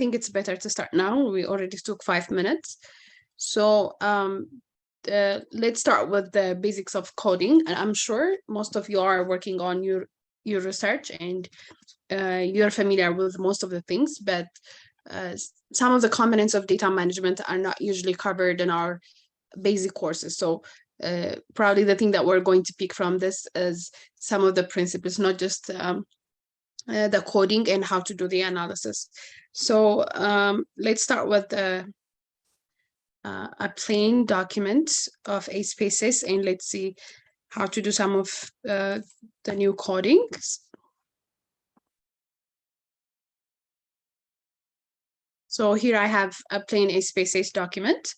think it's better to start now. We already took 5 minutes. So let's start with the basics of coding. And I'm sure most of you are working on your research and you're familiar with most of the things, but some of the components of data management are not usually covered in our basic courses. So probably the thing that we're going to pick from this is some of the principles, not just the coding and how to do the analysis. So let's start with a plain document of SPSS, and let's see how to do some of the new codings. So here I have a plain SPSS document.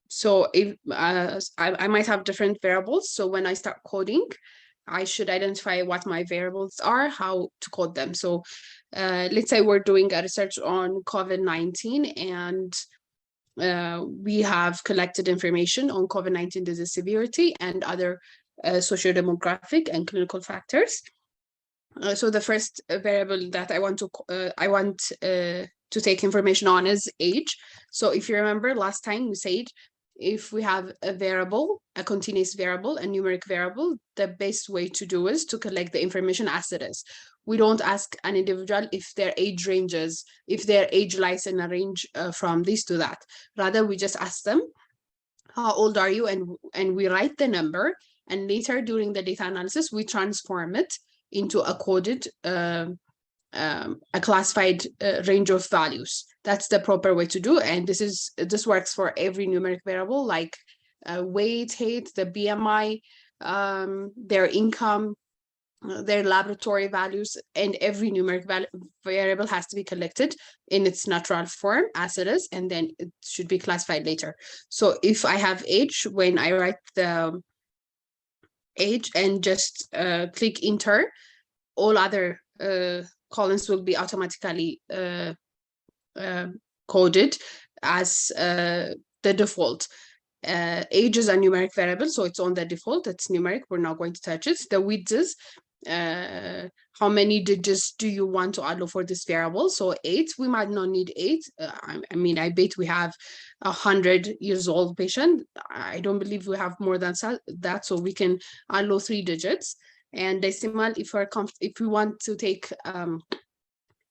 So if I might have different variables. So when I start coding, I should identify what my variables are, how to code them. So let's say we're doing a research on COVID-19 and we have collected information on COVID-19 disease severity and other socio-demographic and clinical factors. So the first variable that I want to take information on is age. So if you remember last time we said, if we have a variable, a continuous variable, a numeric variable, the best way to do is to collect the information as it is. We don't ask an individual if their age ranges, if their age lies in a range from this to that. Rather, we just ask them, how old are you? And we write the number. And later during the data analysis, we transform it into a coded, a classified range of values. That's the proper way to do. And this works for every numeric variable, like weight, height, the BMI, their income, their laboratory values, and every numeric variable has to be collected in its natural form as it is, and then it should be classified later. So if I have age, when I write the age and just click enter, all other columns will be automatically coded as the default. Age is a numeric variable, so it's on the default, it's numeric, we're not going to touch it. The width is how many digits do you want to allow for this variable? So 8, we might not need 8. I mean, I bet we have 100 years old patient. I don't believe we have more than that, so we can allow 3 digits. And decimal, if we want to take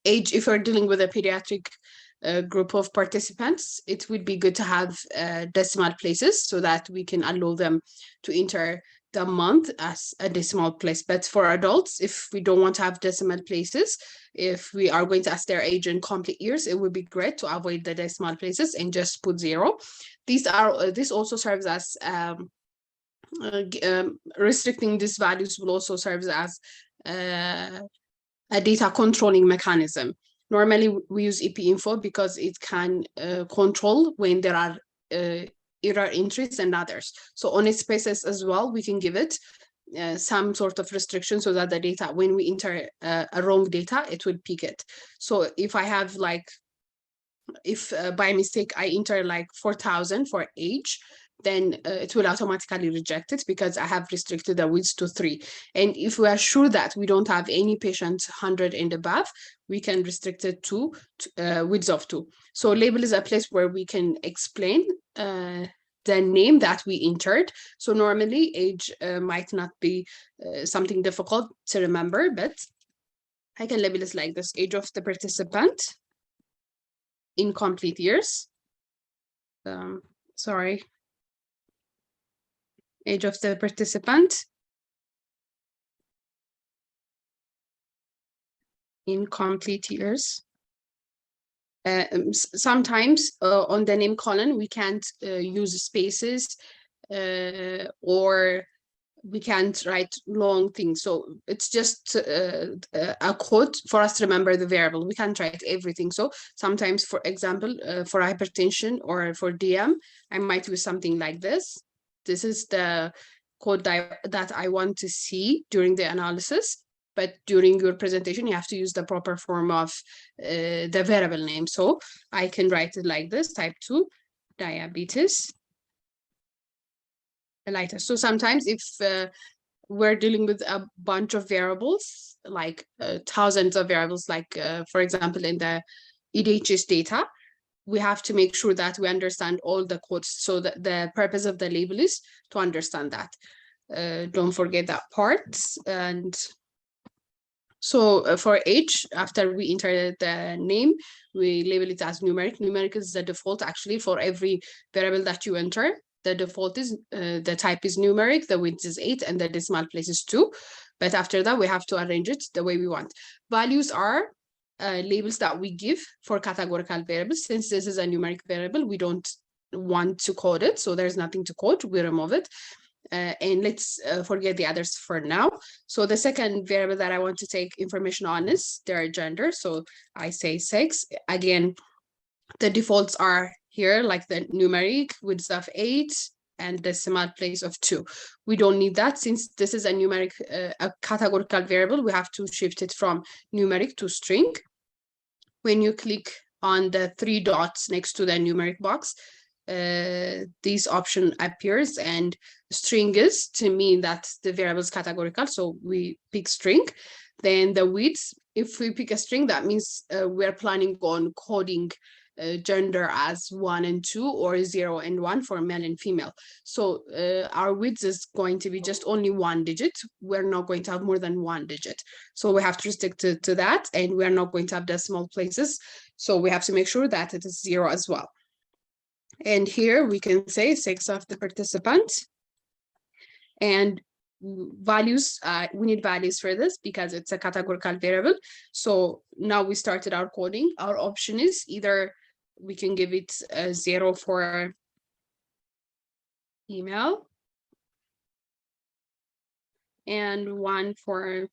age, if we're dealing with a pediatric group of participants, it would be good to have decimal places so that we can allow them to enter the month as a decimal place. But for adults, if we don't want to have decimal places, if we are going to ask their age in complete years, it would be great to avoid the decimal places and just put 0. This also serves as restricting these values will also serve as a data controlling mechanism. Normally we use epinfo because it can control when there are error entries and others. So on SPSS as well, we can give it some sort of restriction so that the data, when we enter a wrong data, it will pick it. So if I have like, if by mistake I enter like 4,000 for age, then it will automatically reject it because I have restricted the width to 3. And if we are sure that we don't have any patient 100 and above, we can restrict it to width of 2. So label is a place where we can explain the name that we entered. So normally age might not be something difficult to remember, but I can label it like this: age of the participant in complete years. Sorry. Age of the participant in complete years. Sometimes on the name column, we can't use spaces or we can't write long things. So it's just a code for us to remember the variable. We can't write everything. So sometimes, for example, for hypertension or for DM, I might use something like this. This is the code that I want to see during the analysis, but during your presentation, you have to use the proper form of the variable name. So I can write it like this: type 2 diabetes mellitus. So sometimes if we're dealing with a bunch of variables, like thousands of variables, like for example, in the EHS data, we have to make sure that we understand all the codes. So the purpose of the label is to understand that. Don't forget that part. And so for age, after we enter the name, we label it as numeric. Numeric is the default actually for every variable that you enter. The default is, the type is numeric, the width is 8, and the decimal place is 2. But after that, we have to arrange it the way we want. Values are labels that we give for categorical variables. Since this is a numeric variable, we don't want to code it, so there's nothing to code, we remove it. And let's forget the others for now. So the second variable that I want to take information on is their gender. So I say sex. Again, the defaults are here, like the numeric, width of 8, and decimal place of 2. We don't need that since this is a numeric, a categorical variable. We have to shift it from numeric to string. When you click on the 3 dots next to the numeric box, this option appears, and string is to mean that the variable is categorical, so we pick string. Then the width, if we pick a string, that means we're planning on coding gender as 1 and 2 or 0 and 1 for male and female. So our width is going to be just only 1 digit. We're not going to have more than 1 digit. So we have to stick to that, and we're not going to have decimal places. So we have to make sure that it is 0 as well. And here we can say sex of the participant. And values, we need values for this because it's a categorical variable. So now we started our coding. Our option is either we can give it a 0 for female and 1 for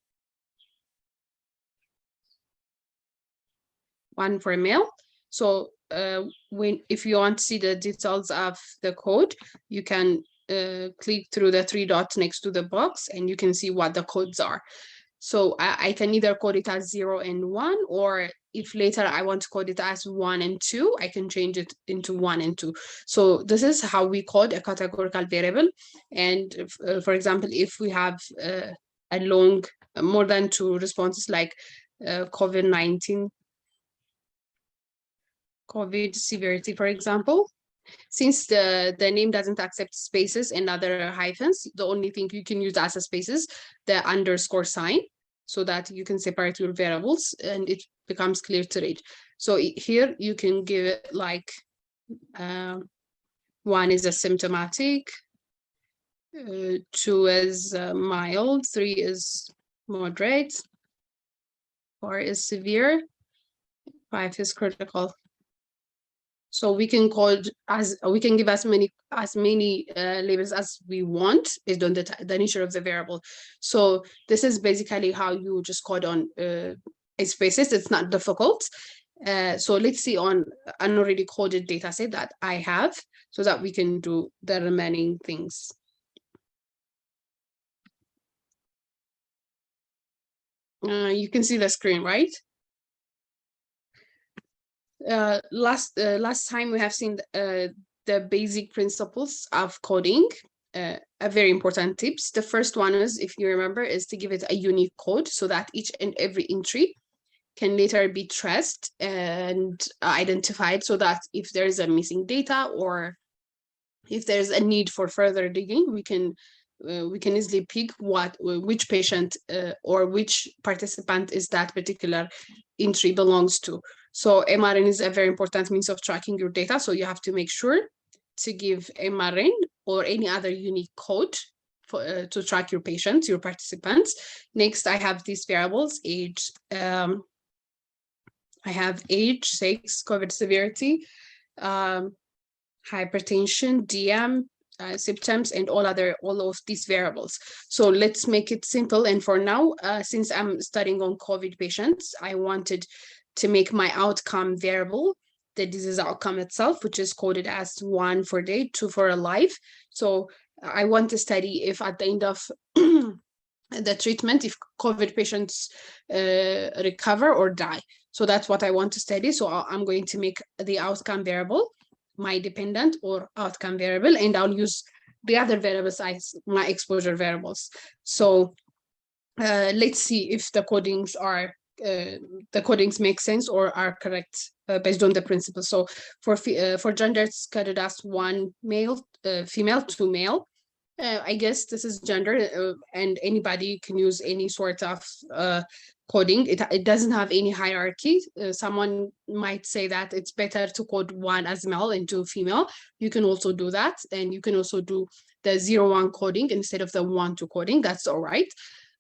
male. So if you want to see the details of the code, you can click through the 3 dots next to the box, and you can see what the codes are. So I can either code it as 0 and 1, or if later I want to code it as 1 and 2, I can change it into 1 and 2. So this is how we code a categorical variable. And if, for example, if we have a long, more than 2 responses, like COVID-19, COVID severity, for example, since the name doesn't accept spaces and other hyphens, the only thing you can use as a space is the underscore sign, so that you can separate your variables and it becomes clear to read. So here you can give it like 1 is asymptomatic, 2 is mild, 3 is moderate, 4 is severe, 5 is critical. So we can code we can give as many labels as we want based on the nature of the variable. So this is basically how you just code on SPSS. It's not difficult. So let's see on an already coded data set that I have, so that we can do the remaining things. You can see the screen, right? Last time we have seen the basic principles of coding, a very important tips. The first one is, if you remember, is to give it a unique code so that each and every entry can later be traced and identified, so that if there is a missing data or if there's a need for further digging, we can easily pick which patient or which participant is that particular entry belongs to. So MRN is a very important means of tracking your data. So you have to make sure to give MRN or any other unique code for, to track your patients, your participants. Next, I have these variables: age. I have age, sex, COVID severity, hypertension, DM, symptoms, and all of these variables. So let's make it simple. And for now, since I'm studying on COVID patients, I wanted to make my outcome variable the disease outcome itself, which is coded as 1 for day, 2 for alive. So I want to study if at the end of the treatment, if COVID patients recover or die. So that's what I want to study. So I'm going to make the outcome variable my dependent or outcome variable, and I'll use the other variables as my exposure variables. So let's see if the codings are the codings make sense or are correct based on the principle. So for gender, it's coded as 1 male, female, 2 male. I guess this is gender, and anybody can use any sort of coding. It doesn't have any hierarchy. Someone might say that it's better to code 1 as male and 2 female. You can also do that, and you can also do the 0-1 coding instead of the 1-2 coding. That's all right.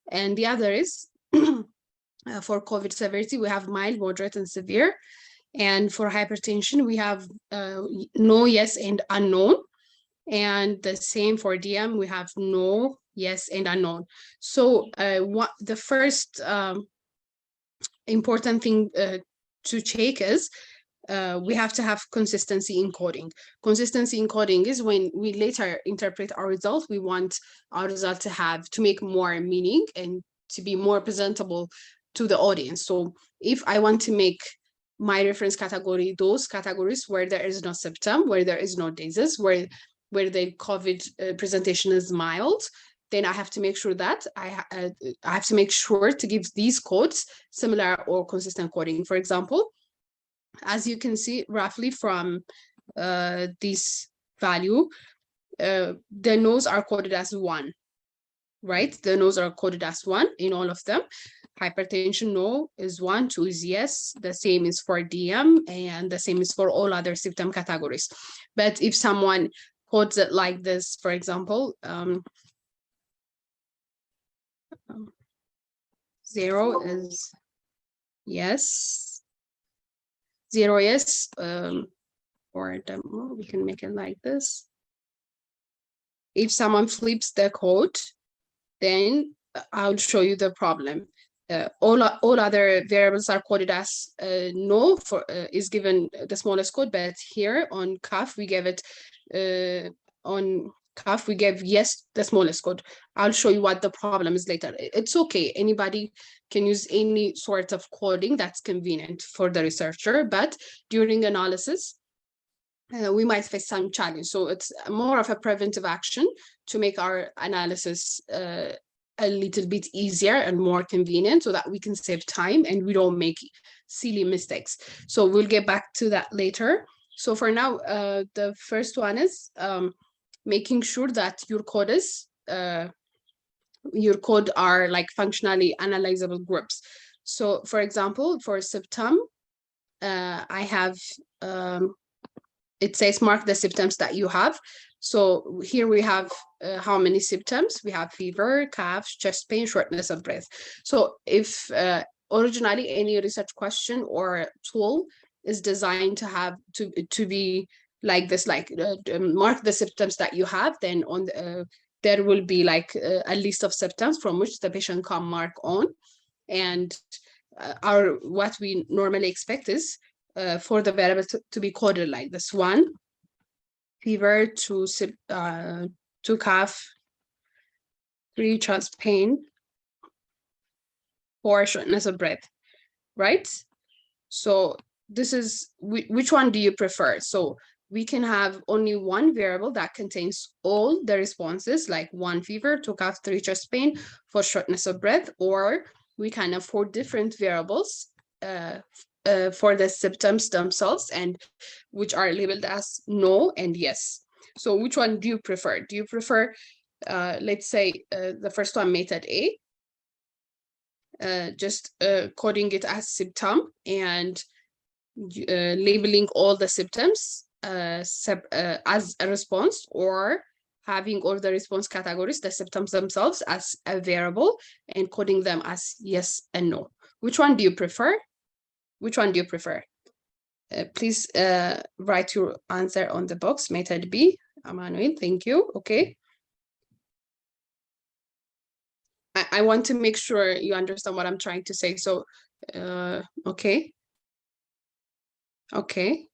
And the other is for COVID severity, we have mild, moderate, and severe. And for hypertension, we have no, yes, and unknown. And the same for DM, we have no, yes, and unknown. So what the first important thing to check is we have to have consistency in coding. Consistency in coding is when we later interpret our result, we want our result to make more meaning and to be more presentable to the audience. So if I want to make my reference category, those categories where there is no symptom, where there is no disease, where the COVID presentation is mild, then I have to make sure that I have to make sure to give these codes similar or consistent coding. For example, as you can see roughly from this value, the no's are coded as 1, right? The no's are coded as 1 in all of them. Hypertension, no, is 1, 2 is yes. The same is for DM, and the same is for all other symptom categories. But if someone codes it like this, for example, 0 is yes, 0 yes, or we can make it like this. If someone flips the code, then I'll show you the problem. All other variables are coded as no, for is given the smallest code, but here on CAF we gave it on CAF we gave yes the smallest code. I'll show you what the problem is later. It's okay, anybody can use any sort of coding that's convenient for the researcher, but during analysis we might face some challenge. So it's more of a preventive action to make our analysis a little bit easier and more convenient so that we can save time and we don't make silly mistakes. So we'll get back to that later. So for now, the first one is making sure that your code are like functionally analyzable groups. So for example, for symptom, I have, it says mark the symptoms that you have. So here we have how many symptoms? We have fever, cough, chest pain, shortness of breath. So if originally any research question or tool is designed to have to be like this, like mark the symptoms that you have, then on the, there will be like a list of symptoms from which the patient can mark on. And what we normally expect is for the variable to be coded like this: 1, fever, 2 cough, 3 chest pain, 4 shortness of breath, right? So this is, which one do you prefer? So we can have only one variable that contains all the responses, like 1 fever, 2 cough, 3 chest pain, 4 shortness of breath, or we can have 4 different variables for the symptoms themselves, and which are labeled as no and yes. So which one do you prefer? Do you prefer, let's say, the first one, method A, just coding it as symptom and labeling all the symptoms as a response, or having all the response categories, the symptoms themselves, as a variable and coding them as yes and no? Which one do you prefer? Which one do you prefer? Please write your answer on the box. Method B, Emmanuel, thank you. Okay. I want to make sure you understand what I'm trying to say. So, okay. Okay.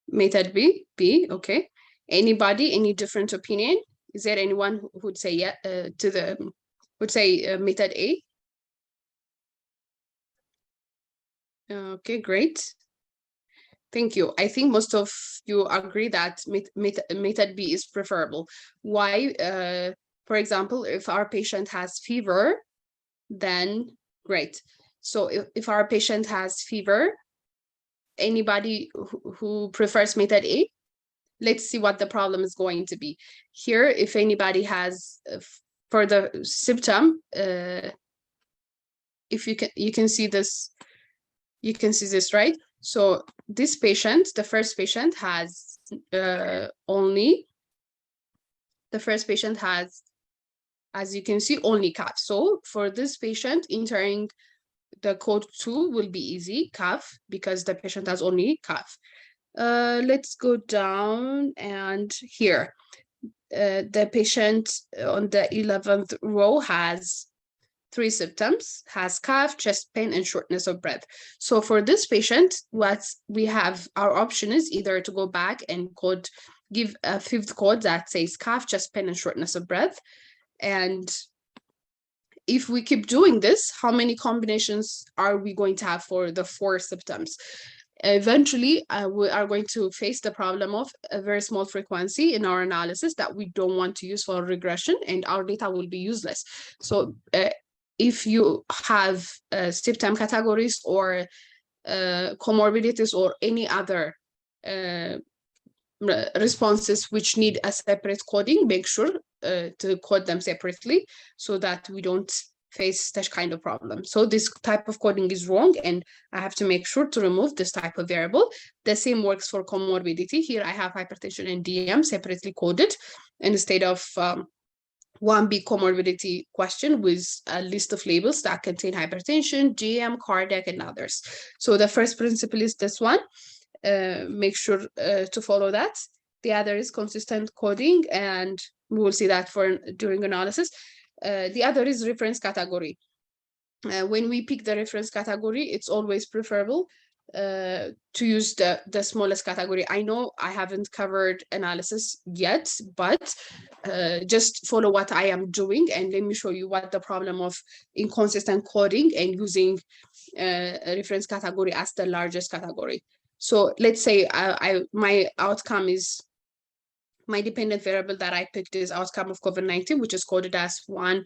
Method B, okay. Anybody, any different opinion? Is there anyone who would say yeah would say method A? Okay, great. Thank you. I think most of you agree that method B is preferable. Why? For example, if our patient has fever, then great. So if our patient has fever, anybody who prefers method A, let's see what the problem is going to be. Here, if anybody has for the symptom, if you can see this, right? So this patient, the first patient has as you can see, only cough. So for this patient, entering the code 2 will be easy, cough, because the patient has only cough. Let's go down, and here, the patient on the 11th row has 3 symptoms, has cough, chest pain, and shortness of breath. So for this patient, what we have, our option is either to go back and give a 5th code that says cough, chest pain, and shortness of breath. And if we keep doing this, how many combinations are we going to have for the 4 symptoms? Eventually, we are going to face the problem of a very small frequency in our analysis that we don't want to use for regression, and our data will be useless. So if you have symptom categories or comorbidities or any other responses which need a separate coding, make sure to code them separately so that we don't face such kind of problem. So this type of coding is wrong, and I have to make sure to remove this type of variable. The same works for comorbidity. Here I have hypertension and DM separately coded instead of one big comorbidity question with a list of labels that contain hypertension, DM, cardiac, and others. So the first principle is this one. Make sure to follow that. The other is consistent coding, and we will see that during analysis. The other is reference category. When we pick the reference category, it's always preferable to use the smallest category. I know I haven't covered analysis yet, but just follow what I am doing, and let me show you what the problem of inconsistent coding and using a reference category as the largest category. So let's say my outcome is, my dependent variable that I picked is outcome of COVID-19, which is coded as 1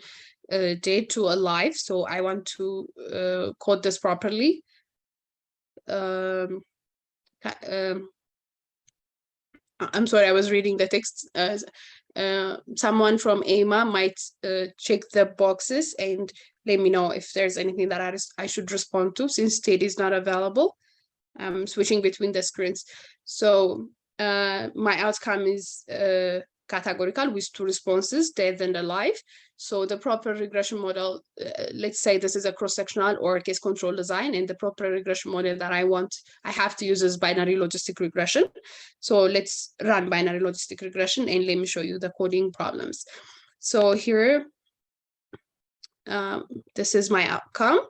day to alive. So I want to code this properly. I'm sorry, I was reading the text. Someone from AMA might check the boxes and let me know if there's anything that I should respond to, since state is not available. I'm switching between the screens. So my outcome is categorical with 2 responses, dead and alive. So the proper regression model, let's say this is a cross-sectional or case control design, and the proper regression model that I have to use is binary logistic regression. So let's run binary logistic regression, and let me show you the coding problems. So here, this is my outcome.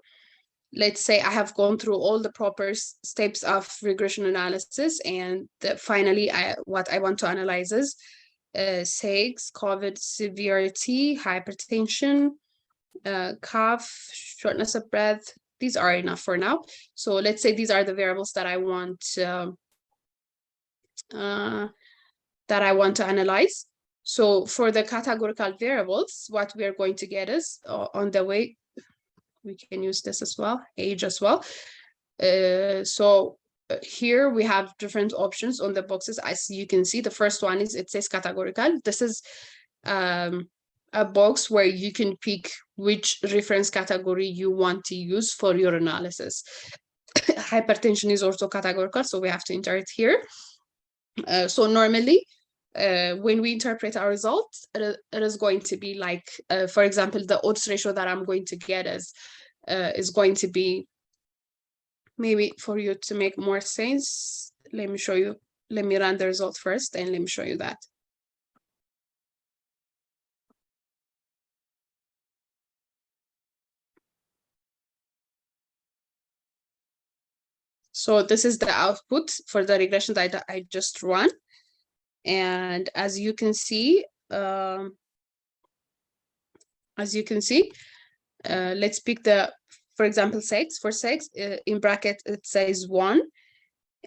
Let's say I have gone through all the proper steps of regression analysis, and finally, what I want to analyze is SEGs, COVID severity, hypertension, cough, shortness of breath. These are enough for now. So let's say these are the variables that I want to analyze. So for the categorical variables, what we are going to get is on the way. We can use this as well, age as well. So here we have different options on the boxes. As you can see, the first one is, it says categorical. This is a box where you can pick which reference category you want to use for your analysis. Hypertension is also categorical, so we have to enter it here. So normally, when we interpret our results, it is going to be like, for example, the odds ratio that I'm going to get is going to be, maybe for you to make more sense, let me show you. Let me run the result first, and let me show you that. So this is the output for the regression that I just run. And as you can see, let's pick for example, sex. For sex, in bracket, it says 1.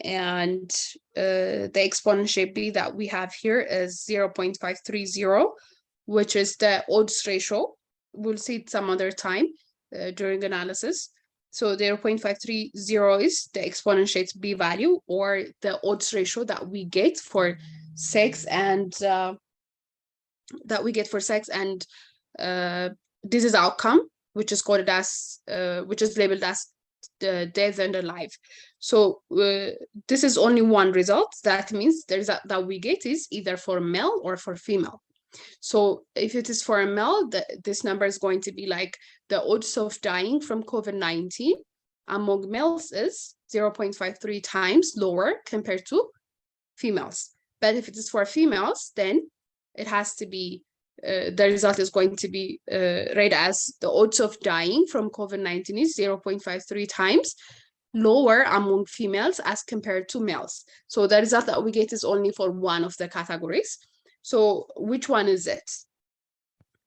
And the exponent shape B that we have here is 0.530, which is the odds ratio. We'll see it some other time during analysis. So 0.530 is the exponentiate b value, or the odds ratio that we get for sex and disease outcome, which is coded as which is labeled as death and alive. So this is only one result. That means the result that we get is either for male or for female. So if it is for a male, this number is going to be like the odds of dying from COVID-19 among males is 0.53 times lower compared to females. But if it is for females, then it has to be, the result is going to be read as the odds of dying from COVID-19 is 0.53 times lower among females as compared to males. So the result that we get is only for one of the categories. So which one is it?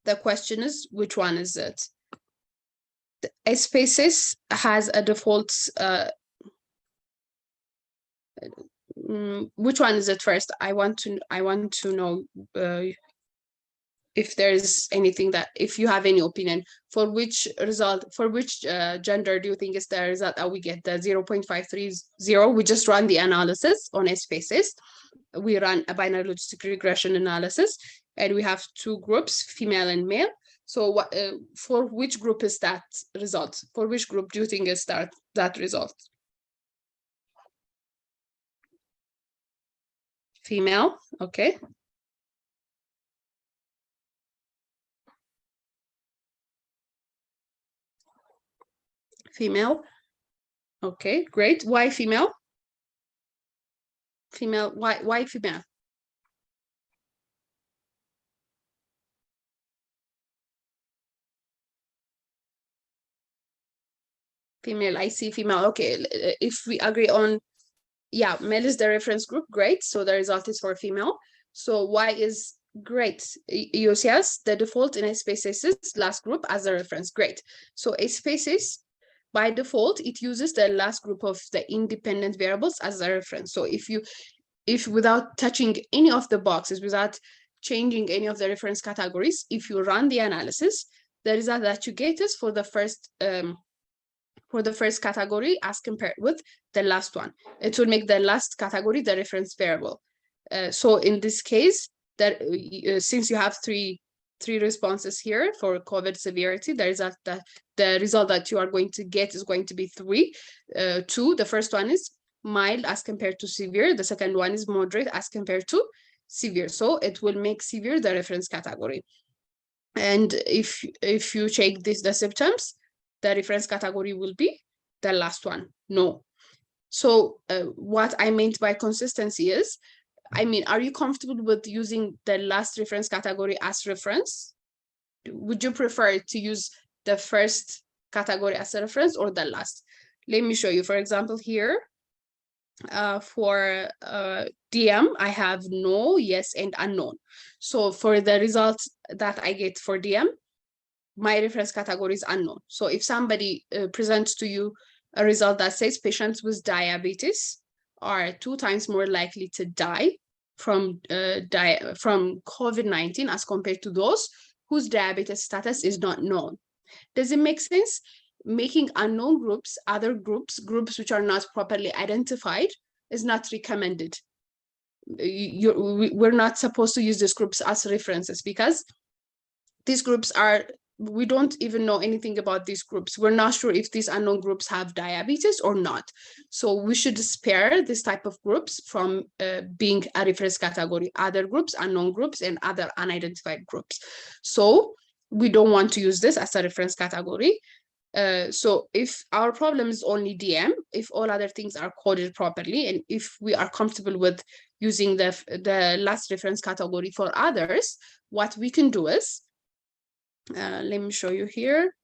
The question is, which one is it? The SPSS has a default, which one is it first? I want to know if there is anything that, if you have any opinion for which result, for which gender do you think is the result that we get, the 0.530? We just run the analysis on SPSS. We run a binary logistic regression analysis, and we have two groups, female and male. So what for which group is that result? For which group do you think is that result? Female, okay. Female, okay, great. Why female? Female, why female? Female, I see female. Okay, if we agree on, yeah, male is the reference group, great. So the result is for female. So why is great? UCS, the default in SPSS is last group as a reference, great. So SPSS, by default, it uses the last group of the independent variables as a reference. So if without touching any of the boxes, without changing any of the reference categories, if you run the analysis, the result that you get is for the first category as compared with the last one. It will make the last category the reference variable. So in this case, that since you have three responses here for COVID severity, the result that you are going to get is going to be 3. 2, the first one is mild as compared to severe. The second one is moderate as compared to severe. So it will make severe the reference category. And if you check the symptoms, the reference category will be the last one, no. So what I meant by consistency is, I mean, are you comfortable with using the last reference category as reference? Would you prefer to use the first category as a reference or the last? Let me show you. For example, here, for DM, I have no, yes, and unknown. So for the result that I get for DM, my reference category is unknown. So if somebody presents to you a result that says patients with diabetes are 2 times more likely to die from COVID-19 as compared to those whose diabetes status is not known. Does it make sense? Making unknown groups, other groups which are not properly identified, is not recommended. We're not supposed to use these groups as references, because these groups are, we don't even know anything about these groups. We're not sure if these unknown groups have diabetes or not. So we should spare this type of groups from being a reference category. Other groups, unknown groups, and other unidentified groups. So we don't want to use this as a reference category. So if our problem is only DM, if all other things are coded properly, and if we are comfortable with using the last reference category for others, what we can do is, let me show you here.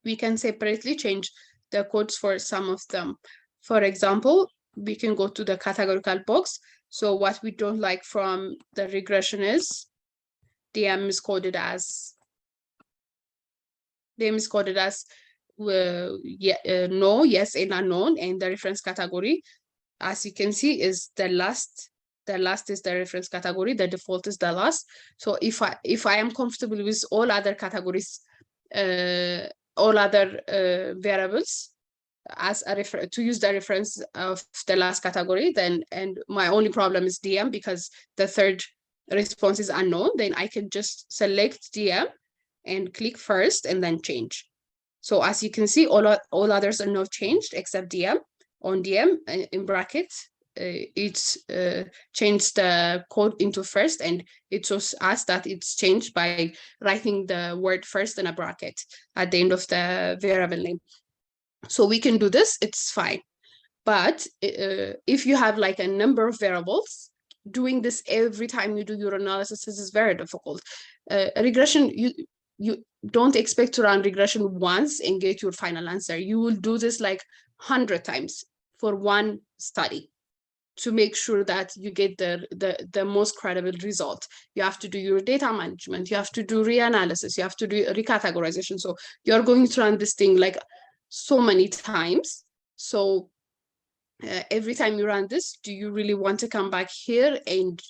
We can separately change the codes for some of them. For example, we can go to the categorical box. So what we don't like from the regression is DM is coded as no, yes, and unknown, and the reference category, as you can see, is the last. The last is the reference category, the default is the last. So if I am comfortable with all other categories all other variables as a to use the reference of the last category, then, and my only problem is DM because the third response is unknown, then I can just select DM and click first and then change. So as you can see, all others are not changed except DM. On DM in brackets, it's changed the code into first, and it shows us that it's changed by writing the word first in a bracket at the end of the variable name. So we can do this, it's fine. But if you have like a number of variables, doing this every time you do your analysis, this is very difficult. Regression, you don't expect to run regression once and get your final answer. You will do this like 100 times for one study to make sure that you get the most credible result. You have to do your data management, you have to do reanalysis, you have to do recategorization. So you're going to run this thing like so many times. So every time you run this, do you really want to come back here and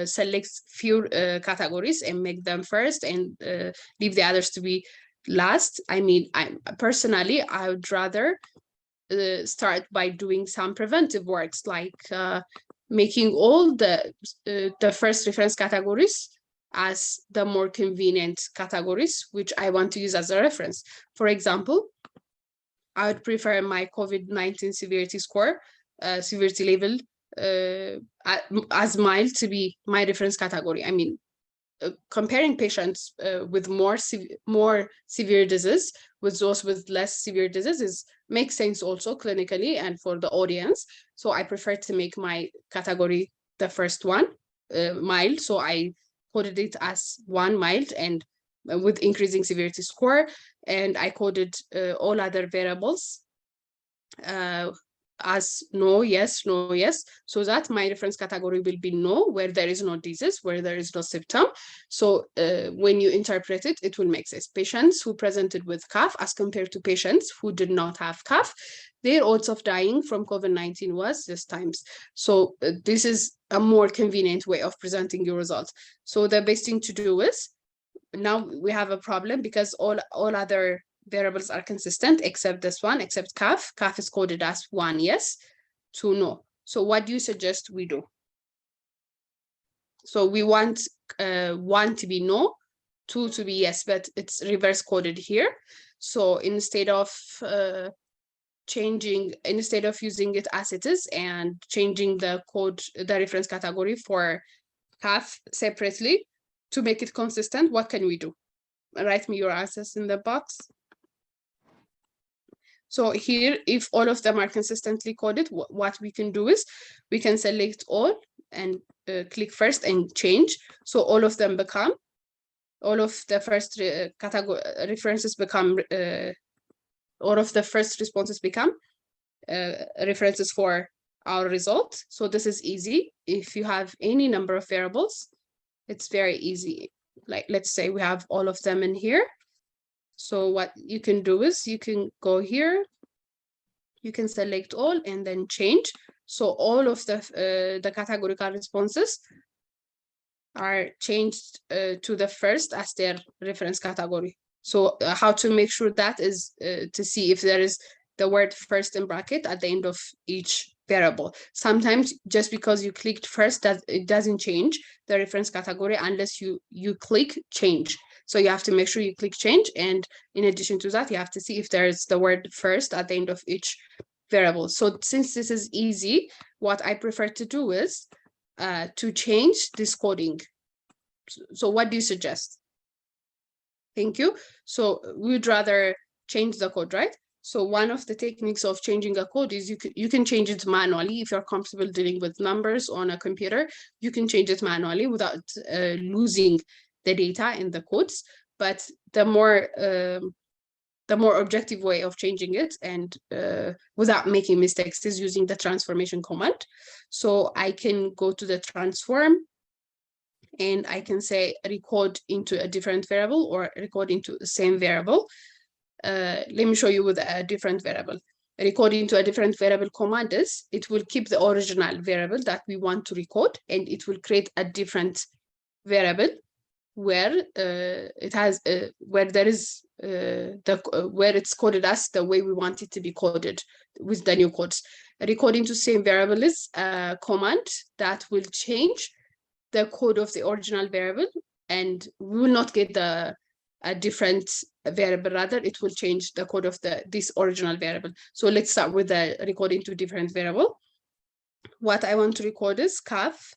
select few categories and make them first and leave the others to be last? I mean, I would rather start by doing some preventive works, like making all the first reference categories as the more convenient categories, which I want to use as a reference. For example, I would prefer my COVID-19 severity score, severity level as mild to be my reference category. I mean, comparing patients with more severe disease with those with less severe diseases makes sense also clinically and for the audience. So I prefer to make my category the first one, mild. So I coded it as 1 mild and with increasing severity score, and I coded all other variables as no, yes, no, yes, so that my reference category will be no, where there is no disease, where there is no symptom. So when you interpret it, it will make sense. Patients who presented with cough as compared to patients who did not have cough, their odds of dying from COVID-19 was this times. So this is a more convenient way of presenting your results. So the best thing to do is, now we have a problem because all other variables are consistent except this one, except cough. Cough is coded as 1 yes, 2 no. So what do you suggest we do? So we want 1 to be no, 2 to be yes, but it's reverse coded here. So instead of instead of using it as it is and changing the code, the reference category for cough separately to make it consistent, what can we do? Write me your answers in the box. So here, if all of them are consistently coded, what we can do is we can select all and click first and change. So all of them become, all of the first category references become, all of the first responses become references for our result. So this is easy. If you have any number of variables, it's very easy. Like, let's say we have all of them in here. So what you can do is you can go here, you can select all and then change. So all of the categorical responses are changed to the first as their reference category. So how to make sure that is to see if there is the word first in bracket at the end of each variable. Sometimes just because you clicked first, that it doesn't change the reference category unless you click change. So you have to make sure you click change, and in addition to that, you have to see if there's the word first at the end of each variable. So since this is easy, what I prefer to do is to change this coding. So what do you suggest? Thank you. So we would rather change the code, right? So one of the techniques of changing a code is you can change it manually. If you're comfortable dealing with numbers on a computer, you can change it manually without losing the data in the codes. But the more objective way of changing it and without making mistakes is using the transformation command. So I can go to the transform and I can say record into a different variable or record into the same variable. Let me show you with a different variable. Record into a different variable command is, it will keep the original variable that we want to record and it will create a different variable where it has where there is where it's coded as the way we want it to be coded with the new codes. Recording to same variable is a command that will change the code of the original variable, and we will not get a different variable, rather it will change the code of this original variable. So let's start with the recording to different variable. What I want to record is calf.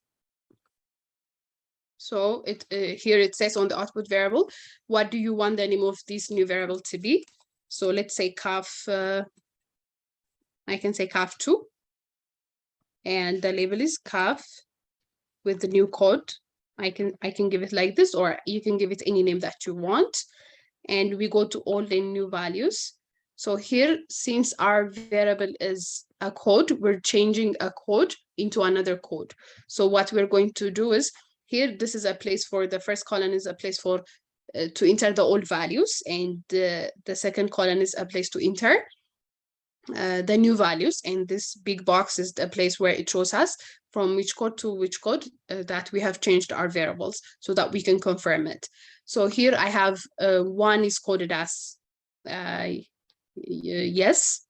So here it says on the output variable, what do you want the name of this new variable to be? So let's say calf, I can say calf2, and the label is calf with the new code. I can give it like this, or you can give it any name that you want. And we go to all the new values. So here, since our variable is a code, we're changing a code into another code. So what we're going to do is, here, this is a place for the first column is a place for to enter the old values, and the second column is a place to enter the new values, and this big box is the place where it shows us from which code to which code that we have changed our variables, so that we can confirm it. So here I have 1 is coded as yes.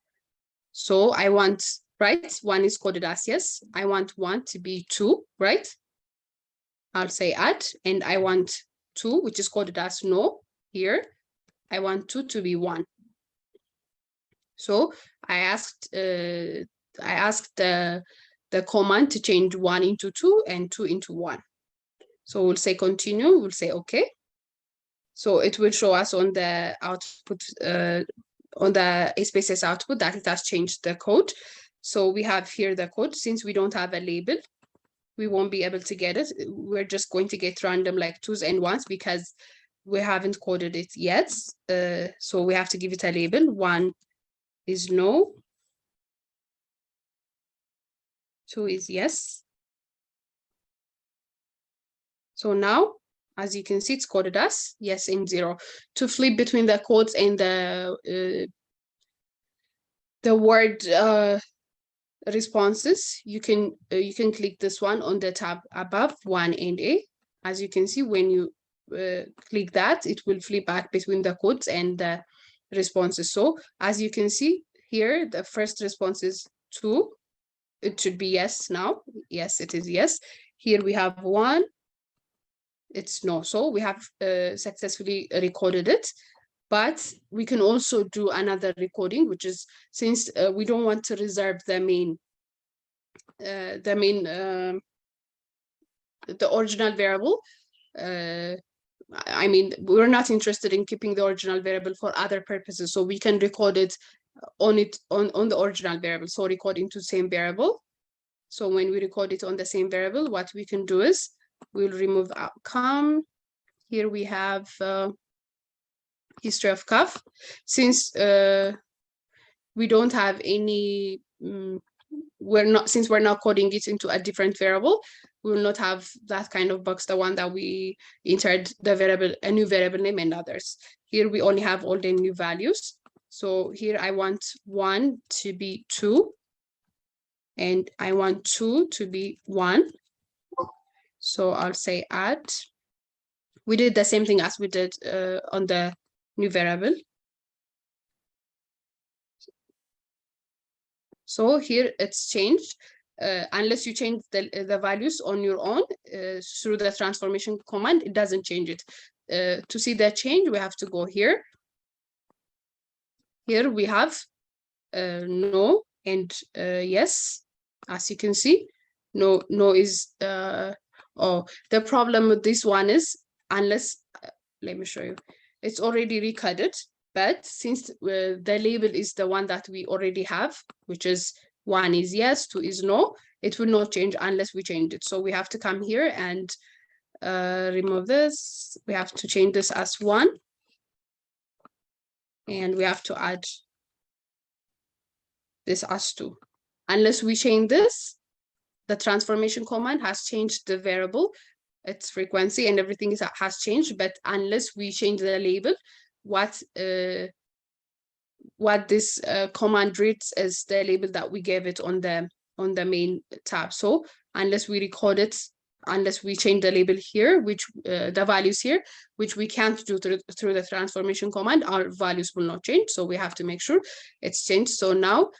So I want, right, 1 is coded as yes. I want 1 to be 2, right? I'll say add, and I want 2, which is coded as no here. I want 2 to be 1. So I asked the command to change 1 into 2 and 2 into 1. So we'll say continue, we'll say okay. So it will show us on the output, on the SPSS output, that it has changed the code. So we have here the code. Since we don't have a label, we won't be able to get it. We're just going to get random like 2s and 1s because we haven't coded it yet. So we have to give it a label. 1 is no, 2 is yes. So now, as you can see, it's coded as yes and 0. To flip between the codes and the word responses, you can click this one on the tab above 1 and A. As you can see, when you click that, it will flip back between the codes and the responses. So as you can see here, the first response is 2. It should be yes now. Yes, it is yes. Here we have 1. It's no. So we have successfully recorded it. But we can also do another recording, which is, since we don't want to reserve the original variable. I mean, we're not interested in keeping the original variable for other purposes, so we can record it on the original variable. So recording to same variable. So when we record it on the same variable, what we can do is we'll remove outcome. Here we have history of calf. Since we don't have any, since we're not coding it into a different variable, we will not have that kind of box, the one that we entered the variable, a new variable name and others. Here we only have all the new values. So here I want 1 to be 2, and I want 2 to be 1. So I'll say add. We did the same thing as we did on the new variable. So here it's changed. Unless you change the values on your own through the transformation command, it doesn't change it. To see the change, we have to go here. Here we have no and yes. As you can see, no is the problem with this one is, unless let me show you, it's already recoded. But since the label is the one that we already have, which is 1 is yes, 2 is no, it will not change unless we change it. So we have to come here and remove this. We have to change this as 1. And we have to add this as 2. Unless we change this, the transformation command has changed the variable, its frequency and everything has changed. But unless we change the label, what this command reads is the label that we gave it on the main tab. So unless we record it unless we change the label here, which the values here, which we can't do through the transformation command, our values will not change. So we have to make sure it's changed. So now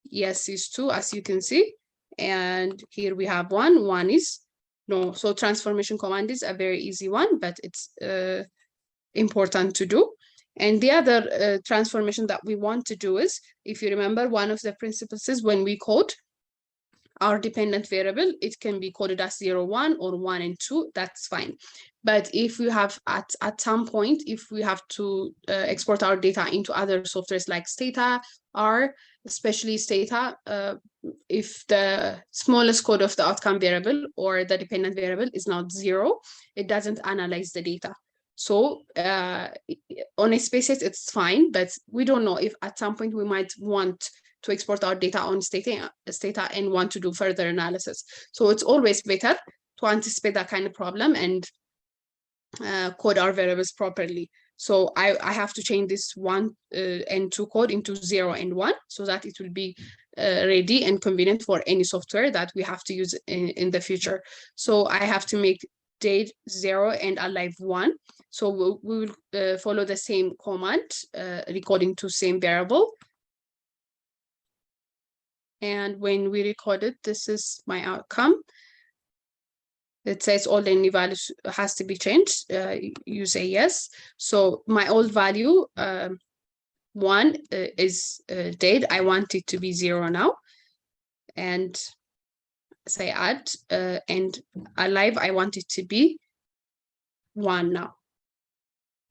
yes is 2, as you can see, and here we have 1. 1 is no. So transformation command is a very easy one, but it's important to do. And the other transformation that we want to do is, if you remember, one of the principles is when we code our dependent variable, it can be coded as 0, 1 or 1 and 2, that's fine. But if we have at some point, if we have to export our data into other softwares like Stata, R, especially Stata, if the smallest code of the outcome variable or the dependent variable is not 0, it doesn't analyze the data. So on SPSS, it's fine, but we don't know if at some point we might want to export our data on Stata and want to do further analysis. So it's always better to anticipate that kind of problem and code our variables properly. So I have to change this 1 and 2 code into 0 and 1 so that it will be ready and convenient for any software that we have to use in the future. So I have to make date 0 and alive 1. So we will follow the same command, recording to same variable. And when we record it, this is my outcome. It says all the any values has to be changed. You say yes. So my old value, 1 is date. I want it to be 0 now. And say add, and alive, I want it to be 1 now.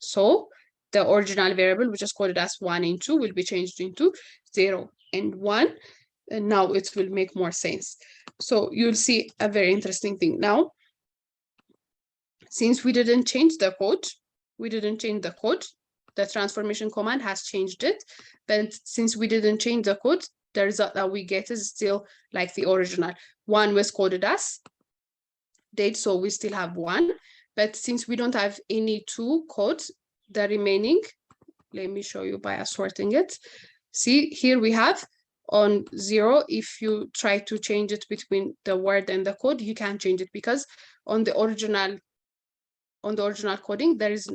So the original variable, which is coded as 1 and 2, will be changed into 0 and 1. And now it will make more sense. So you'll see a very interesting thing. Now, since we didn't change the code, the transformation command has changed it. But since we didn't change the code, the result that we get is still like the original. 1 was coded as date, so we still have 1. But since we don't have any 2 codes, the remaining, let me show you by assorting it. See, here we have on 0, if you try to change it between the word and the code, you can't change it because on the original coding, there is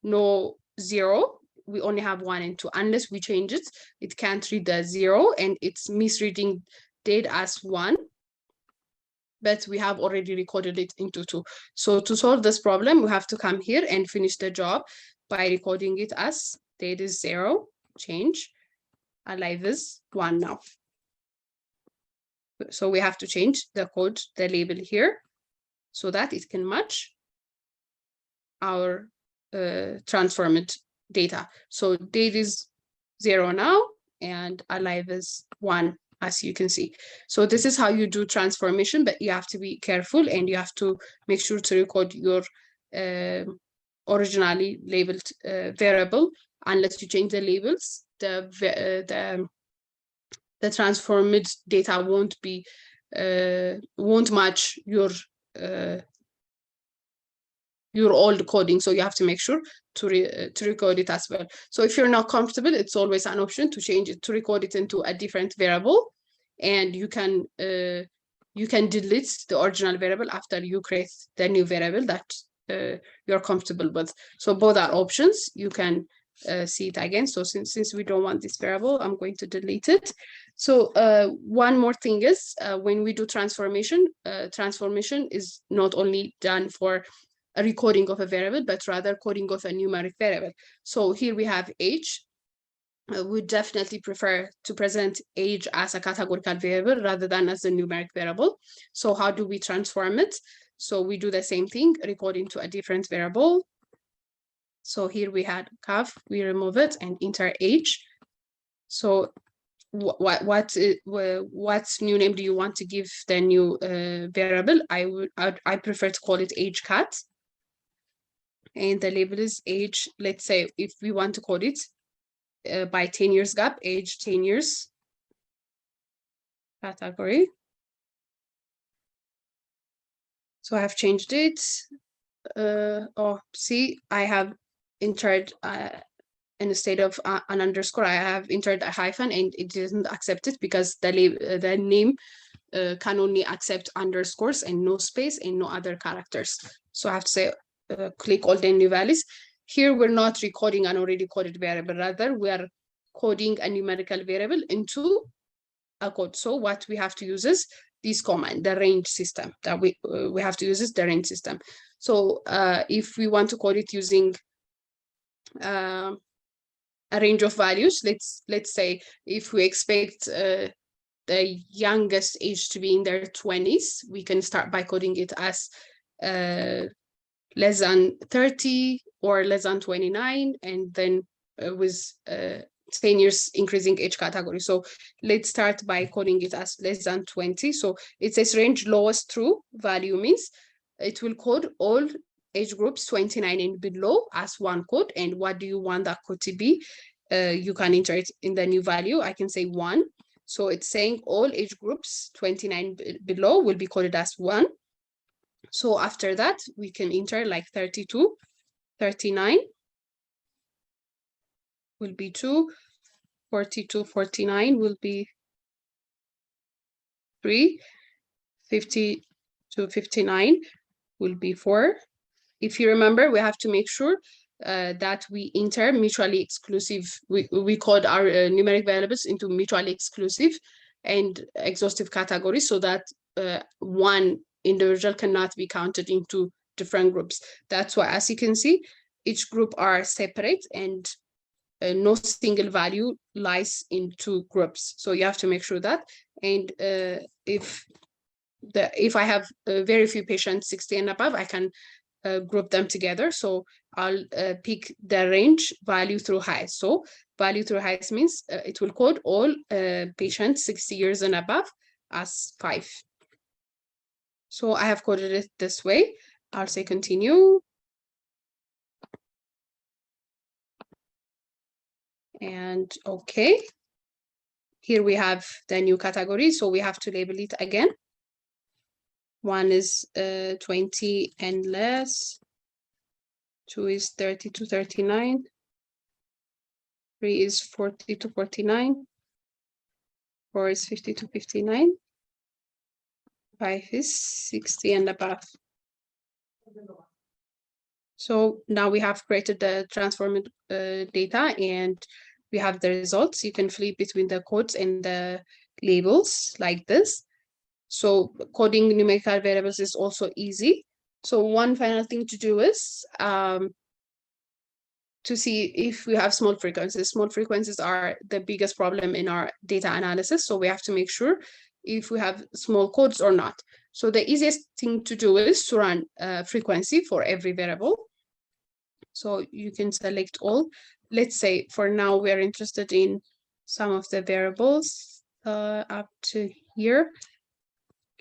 no 0. We only have 1 and 2. Unless we change it, it can't read the 0 and it's misreading date as 1. But we have already recorded it into 2. So to solve this problem, we have to come here and finish the job by recording it as date is 0, change, alive is 1 now. So we have to change the code, the label here, so that it can match our transformed data. So date is 0 now, and alive is 1, as you can see. So this is how you do transformation, but you have to be careful and you have to make sure to record your originally labeled variable. Unless you change the labels, the transformed data won't match your old coding, so you have to make sure to record it as well. So if you're not comfortable, it's always an option to change it, to record it into a different variable, and you can delete the original variable after you create the new variable that you're comfortable with. So both are options. You can see it again. So since we don't want this variable, I'm going to delete it. So one more thing is when we do transformation, transformation is not only done for a recording of a variable, but rather coding of a numeric variable. So here we have age. We definitely prefer to present age as a categorical variable rather than as a numeric variable. So how do we transform it? So we do the same thing, record into a different variable. So here we had calf, we remove it and enter age. So what new name do you want to give the new variable? I prefer to call it age cat. And the label is age. Let's say if we want to code it by 10 years gap, age 10 years, category. So I have changed it. See, I have entered instead of an underscore, I have entered a hyphen and it didn't accept it because the name can only accept underscores and no space and no other characters. So I have to say, click all the new values. Here, we're not recoding an already coded variable. Rather, we are coding a numerical variable into a code. So what we have to use is this command, the range system. That we have to use is the range system. So if we want to code it using a range of values, let's say if we expect the youngest age to be in their 20s, we can start by coding it as less than 30 or less than 29, and then with 10 years increasing age category. So let's start by coding it as less than 20. So it says range lowest true value means it will code all age groups 29 and below as one code. And what do you want that code to be? You can enter it in the new value. I can say 1. So it's saying all age groups 29 below will be coded as 1. So after that, we can enter like 32, 39 will be 2, 42, 49 will be 3, 50 to 59 will be 4. If you remember, we have to make sure that we enter mutually exclusive. We code our numeric variables into mutually exclusive and exhaustive categories so that one individual cannot be counted into different groups. That's why, as you can see, each group are separate and no single value lies in two groups. So you have to make sure that. And if I have very few patients 60 and above, I can group them together. So I'll pick the range value through highest. So value through highest means it will code all patients 60 years and above as 5. So I have coded it this way. I'll say continue. And okay. Here we have the new category. So we have to label it again. 1 is 20 and less. 2 is 30 to 39. 3 is 40 to 49. 4 is 50 to 59. 5 is 60 and above. So now we have created the transformed data and we have the results. You can flip between the codes and the labels like this. So coding numerical variables is also easy. So one final thing to do is to see if we have small frequencies. Small frequencies are the biggest problem in our data analysis. So we have to make sure if we have small codes or not. So the easiest thing to do is to run frequency for every variable. So you can select all. Let's say for now we're interested in some of the variables up to here.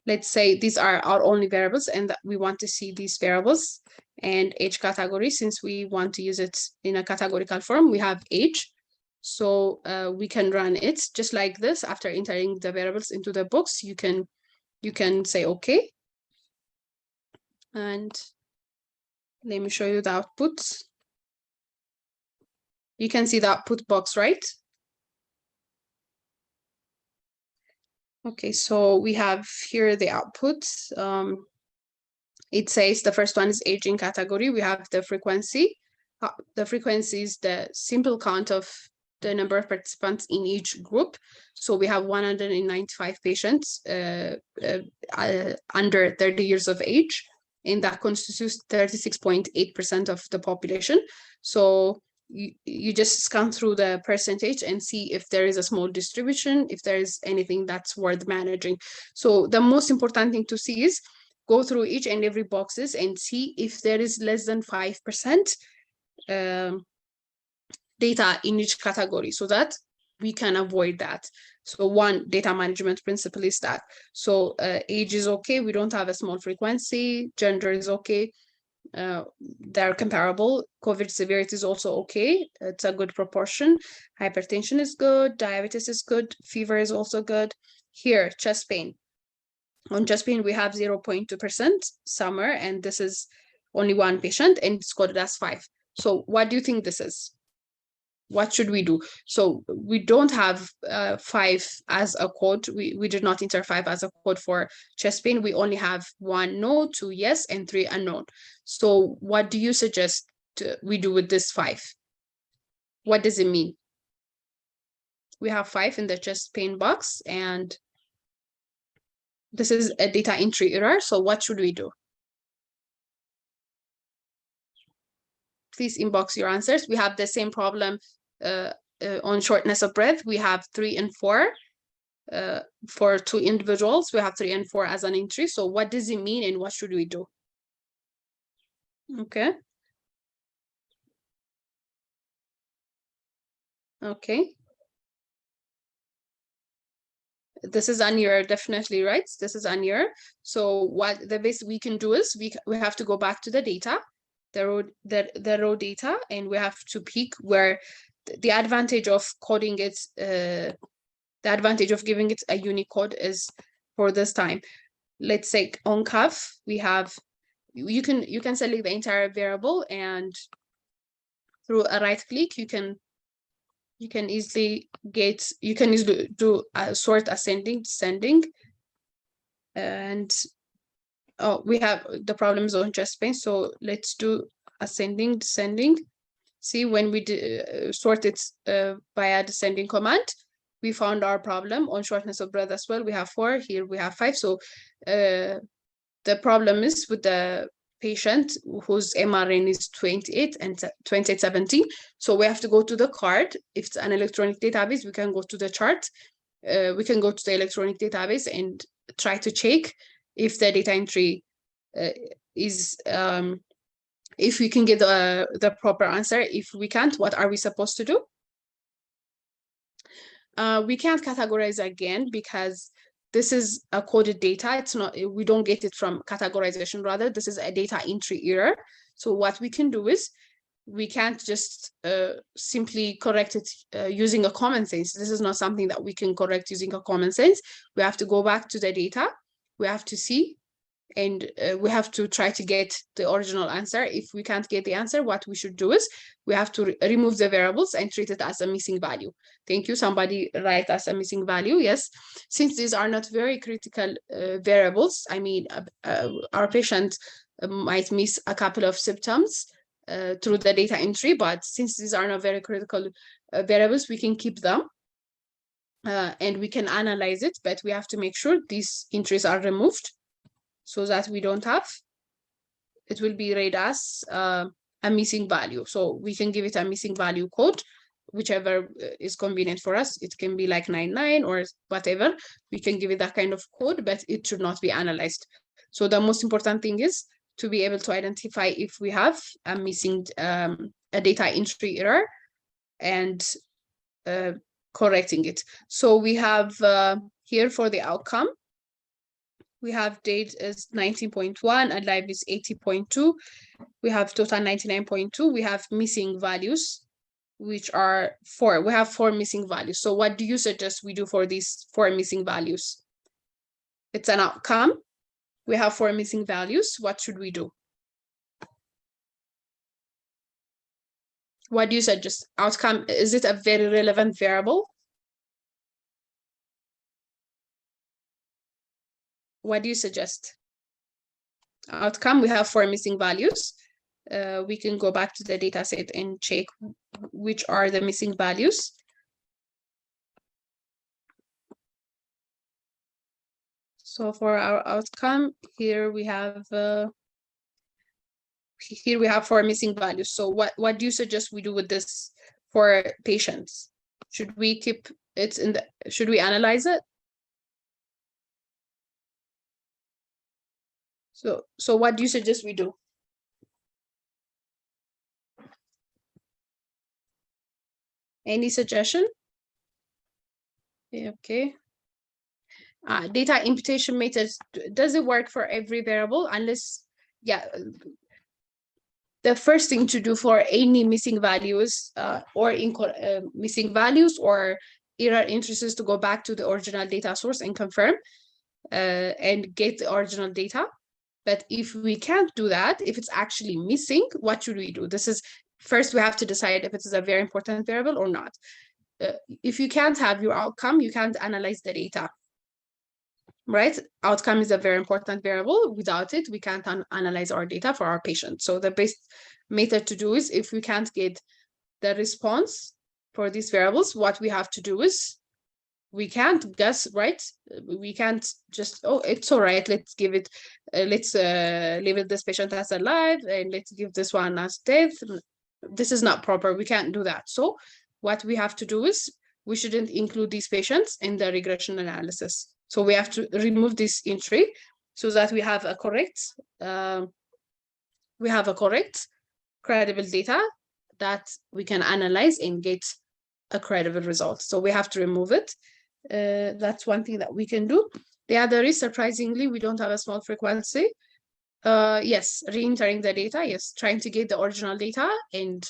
Let's say these are our only variables and that we want to see these variables and age category. Since we want to use it in a categorical form, we have age. So we can run it just like this. After entering the variables into the box, you can say okay. And let me show you the output. You can see the output box, right? Okay, so we have here the output. It says the first one is aging category. We have the frequency. The frequency is the simple count of the number of participants in each group. So we have 195 patients under 30 years of age, and that constitutes 36.8% of the population. So you just scan through the percentage and see if there is a small distribution, if there is anything that's worth managing. So the most important thing to see is go through each and every boxes and see if there is less than 5% data in each category so that we can avoid that. So one data management principle is that. So age is okay. We don't have a small frequency. Gender is okay. They're comparable. COVID severity is also okay. It's a good proportion. Hypertension is good. Diabetes is good. Fever is also good. Here, chest pain. On chest pain, we have 0.2% summer, and this is only one patient, and it's coded as 5. So what do you think this is? what should we do? So we don't have 5 as a code. We did not enter 5 as a code for chest pain. We only have 1 no, 2 yes, and 3 unknown. So what do you suggest we do with this 5? What does it mean? We have 5 in the chest pain box, and this is a data entry error. So what should we do? Please inbox your answers. We have the same problem on shortness of breath. We have 3 and 4 for 2 individuals. We have 3 and 4 as an entry. So what does it mean, and what should we do? Okay. Okay. This is an error, definitely, right? This is an error. So what the best we can do is we have to go back to the data, the raw data, and we have to pick where the advantage of coding it, the advantage of giving it a unique code is for this time. Let's say on CAF, we have, you can select the entire variable, and through a right click, you can easily do a sort ascending, descending, and we have the problems on chest pain. So let's do ascending, descending. See, when we sort it via descending command, we found our problem on shortness of breath as well. We have 4, here we have 5. So the problem is with the patient whose MRN is 28 and 2817. So we have to go to the card. If it's an electronic database, we can go to the chart. We can go to the electronic database and try to check if the data entry is, if we can get the proper answer. If we can't, what are we supposed to do? We can't categorize again because this is a coded data. It's not, we don't get it from categorization, rather this is a data entry error. So what we can do is we can't just simply correct it using a common sense. This is not something that we can correct using a common sense. We have to go back to the data. We have to see, and we have to try to get the original answer. If we can't get the answer, what we should do is we have to remove the variables and treat it as a missing value. Thank you. Somebody write as a missing value. Yes, since these are not very critical variables, I mean, our patient might miss a couple of symptoms through the data entry, but since these are not very critical variables, we can keep them and we can analyze it, but we have to make sure these entries are removed so that we don't have, it will be read as a missing value. So we can give it a missing value code, whichever is convenient for us. It can be like 99 or whatever. We can give it that kind of code, but it should not be analyzed. So the most important thing is to be able to identify if we have a missing a data entry error and correcting it. So we have here for the outcome, we have date is 19.1 and live is 80.2. We have total 99.2. We have missing values, which are 4. We have 4 missing values. So what do you suggest we do for these 4 missing values? It's an outcome. We have 4 missing values. What should we do? What do you suggest? Outcome, is it a very relevant variable? What do you suggest? Outcome, we have 4 missing values. We can go back to the data set and check which are the missing values. So for our outcome, here we have 4 missing values. So what do you suggest we do with this for patients? Should we keep it in the, should we analyze it? So what do you suggest we do? Any suggestion? Okay. Data imputation methods, does it work for every variable? Unless, yeah, the first thing to do for any missing values or missing values or error entries is to go back to the original data source and confirm and get the original data. But if we can't do that, if it's actually missing, what should we do? This is first we have to decide if it is a very important variable or not. If you can't have your outcome, you can't analyze the data, right? Outcome is a very important variable. Without it, we can't analyze our data for our patients. So the best method to do is, if we can't get the response for these variables, what we have to do is, we can't guess, right? We can't just, oh, it's all right, let's give it, let's label this patient as alive and let's give this one as death. This is not proper. We can't do that. So what we have to do is, we shouldn't include these patients in the regression analysis. So we have to remove this entry so that we have a correct, credible data that we can analyze and get a credible result. So we have to remove it. That's one thing that we can do. The other is, surprisingly, we don't have a small frequency. Yes, re-entering the data. Yes, trying to get the original data and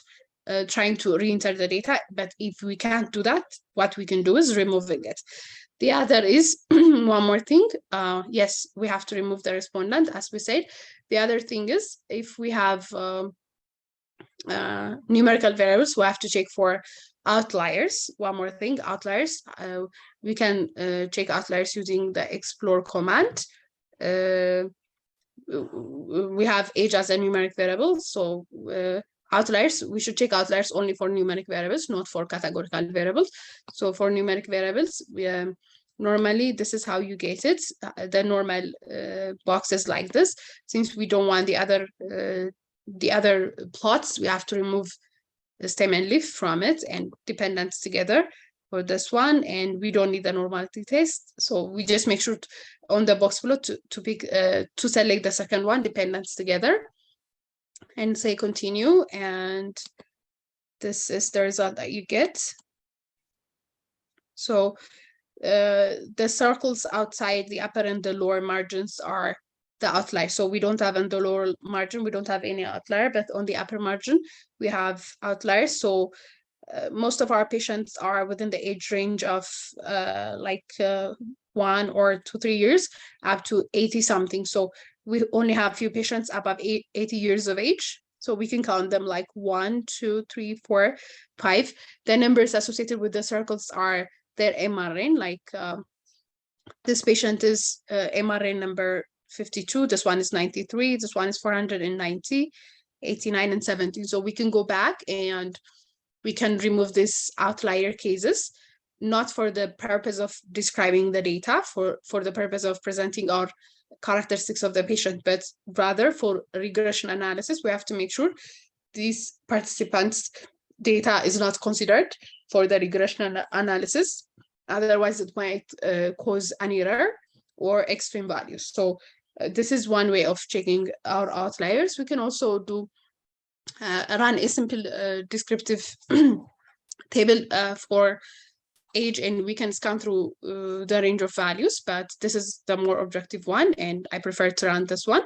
trying to re-enter the data. But if we can't do that, what we can do is removing it. The other is one more thing. Yes, we have to remove the respondent, as we said. The other thing is, if we have numerical variables, we have to check for outliers. One more thing, outliers. We can check outliers using the explore command. We have age as a numeric variable, so outliers, we should check outliers only for numeric variables, not for categorical variables. So for numeric variables, we normally this is how you get it. The normal box is like this. Since we don't want the other plots, we have to remove the stem and leaf from it and dependents together for this one, and we don't need the normality test. So we just make sure on the box below to pick to select the second one, dependents together, and say continue, and this is the result that you get. So the circles outside the upper and the lower margins are the outlier. So we don't have on the lower margin, we don't have any outlier, but on the upper margin, we have outliers. So most of our patients are within the age range of 1 or 2, 3 years up to 80 something. So we only have few patients above 80 years of age. So we can count them like 1, 2, 3, 4, 5. The numbers associated with the circles are their MRN, like this patient is MRN number 52, this one is 93, this one is 490, 89, and 70. So we can go back and we can remove these outlier cases, not for the purpose of describing the data, for the purpose of presenting our characteristics of the patient, but rather for regression analysis, we have to make sure these participants' data is not considered for the regression analysis. Otherwise, it might cause an error or extreme values. So this is one way of checking our outliers. We can also do run a simple descriptive table for age, and we can scan through the range of values, but this is the more objective one, and I prefer to run this one.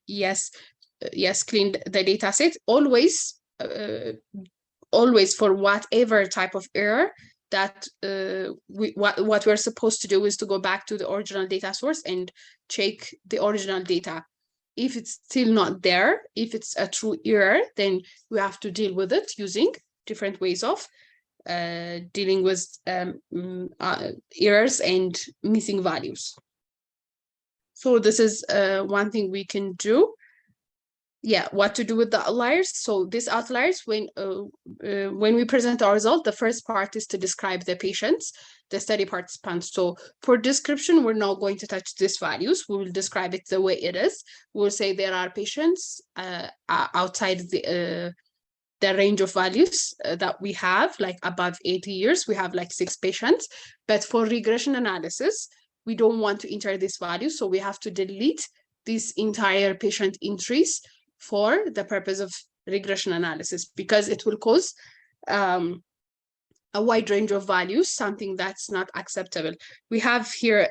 Yes, clean the data set. Always for whatever type of error that what we're supposed to do is to go back to the original data source and check the original data. If it's still not there, if it's a true error, then we have to deal with it using different ways of dealing with errors and missing values. So this is one thing we can do. Yeah, what to do with the outliers. So these outliers, when we present our result, the first part is to describe the patients, the study participants. So for description, we're not going to touch these values. We will describe it the way it is. We'll say there are patients outside the range of values that we have, like above 80 years, we have like 6 patients. But for regression analysis, we don't want to enter this value. So we have to delete these entire patient entries for the purpose of regression analysis, because it will cause a wide range of values, something that's not acceptable. We have here